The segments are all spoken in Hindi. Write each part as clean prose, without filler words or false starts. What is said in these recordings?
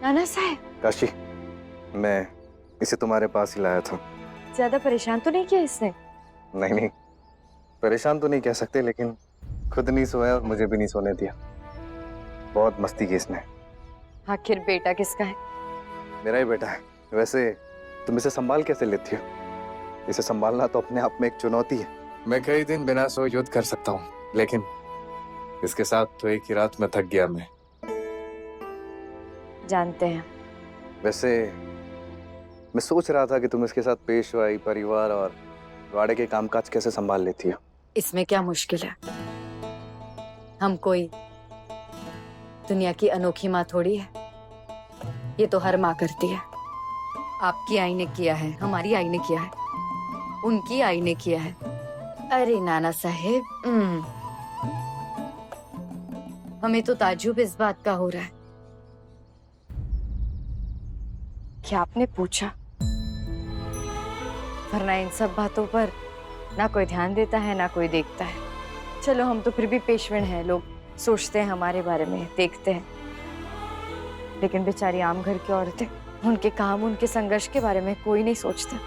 नाना साहब, काशी, मैं इसे तुम्हारे पास ही लाया था। ज्यादा परेशान तो नहीं किया इसने? नहीं नहीं, परेशान तो नहीं कह सकते, लेकिन खुद नहीं सोया और मुझे भी नहीं सोने दिया। बहुत मस्ती की इसने। आखिर बेटा किसका है? मेरा ही बेटा है। वैसे तुम इसे संभाल कैसे लेती हो? इसे संभालना तो अपने आप में एक चुनौती है। मैं कई दिन बिना सोए युद्ध कर सकता हूँ, लेकिन इसके साथ तो एक ही रात में थक गया मैं। जानते हैं। वैसे मैं सोच रहा था कि तुम इसके साथ पेशवाई, परिवार और वाड़े के कामकाज कैसे संभाल लेती हो। इसमें क्या मुश्किल है? हम कोई दुनिया की अनोखी माँ थोड़ी है। ये तो हर माँ करती है। आपकी आई ने किया है, हमारी आई ने किया है, उनकी आई ने किया है। अरे नाना साहेब, हमें तो ताज्जुब इस बात का हो रहा है कि आपने पूछा, वरना इन सब बातों पर ना कोई ध्यान देता है ना कोई देखता है। चलो, हम तो फिर भी पेशवेन हैं, लोग सोचते हैं हमारे बारे में, देखते हैं। लेकिन बेचारी आम घर की औरतें, उनके काम, उनके संघर्ष के बारे में कोई नहीं सोचता,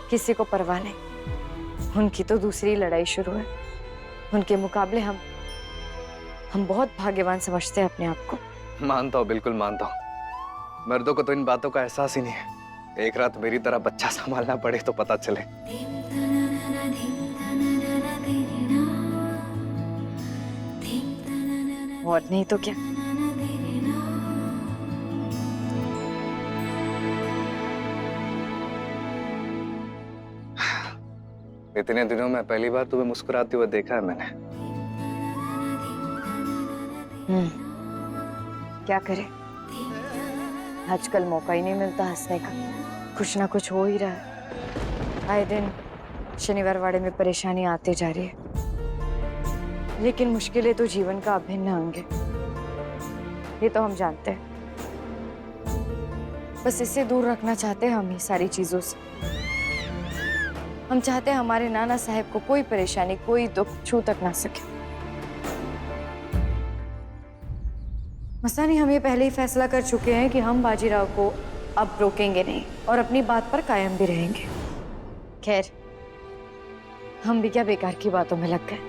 किसी को परवाह नहीं। उनकी तो दूसरी लड़ाई शुरू है। उनके मुकाबले हम बहुत भाग्यवान समझते हैं अपने आप को। मानता हूँ, बिल्कुल मानता हूँ। मर्दों को तो इन बातों का एहसास ही नहीं है। एक रात मेरी तरह बच्चा संभालना पड़े तो पता चले। और नहीं तो क्या। इतने दिनों में पहली बार तुम्हें मुस्कुराते हुए देखा है मैंने। क्या करे, आजकल मौका ही नहीं मिलता हंसने का। कुछ ना कुछ हो ही रहा है। आए दिन शनिवार वाड़े में परेशानी आती जा रही है, लेकिन मुश्किलें तो जीवन का अभिन्न अंग है, ये तो हम जानते हैं। बस इससे दूर रखना चाहते हैं हम ही सारी चीजों से। हम चाहते हैं हमारे नाना साहब को कोई परेशानी, कोई दुख छू तक ना सके। मस्तानी, हम ये पहले ही फैसला कर चुके हैं कि हम बाजीराव को अब रोकेंगे नहीं और अपनी बात पर कायम भी रहेंगे। खैर, हम भी क्या बेकार की बातों में लग गए।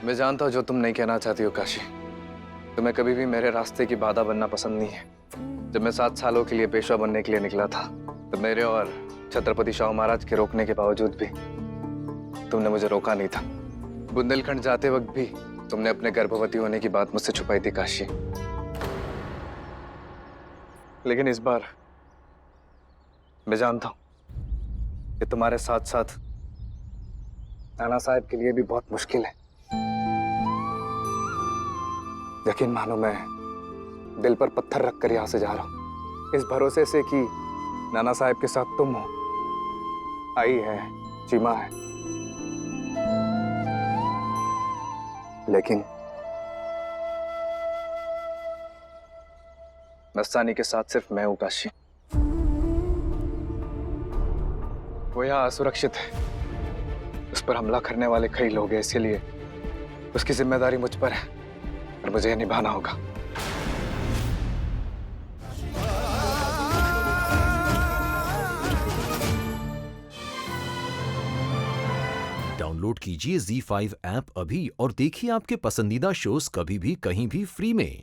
मैं जानता हूँ जो तुम नहीं कहना चाहती हो काशी। तुम्हें कभी भी मेरे रास्ते की बाधा बनना पसंद नहीं है। जब मैं 7 सालों के लिए पेशवा बनने के लिए निकला था, तो मेरे और छत्रपति शाहू महाराज के रोकने के बावजूद भी तुमने मुझे रोका नहीं था। बुंदेलखंड जाते वक्त भी तुमने अपने गर्भवती होने की बात मुझसे छुपाई थी काशी। लेकिन इस बार मैं जानता हूं कि तुम्हारे साथ साथ नाना साहब के लिए भी बहुत मुश्किल है। यकीन मानो, मैं दिल पर पत्थर रखकर यहां से जा रहा हूं, इस भरोसे से कि नाना साहब के साथ तुम हो, आई है, चीमा है। लेकिन मस्तानी के साथ सिर्फ मैं हूं काशी। वो यहाँ असुरक्षित है। उस पर हमला करने वाले कई लोग हैं, इसीलिए उसकी जिम्मेदारी मुझ पर है और मुझे यह निभाना होगा। डाउनलोड कीजिए ZEE5 ऐप अभी और देखिए आपके पसंदीदा शोज कभी भी कहीं भी फ्री में।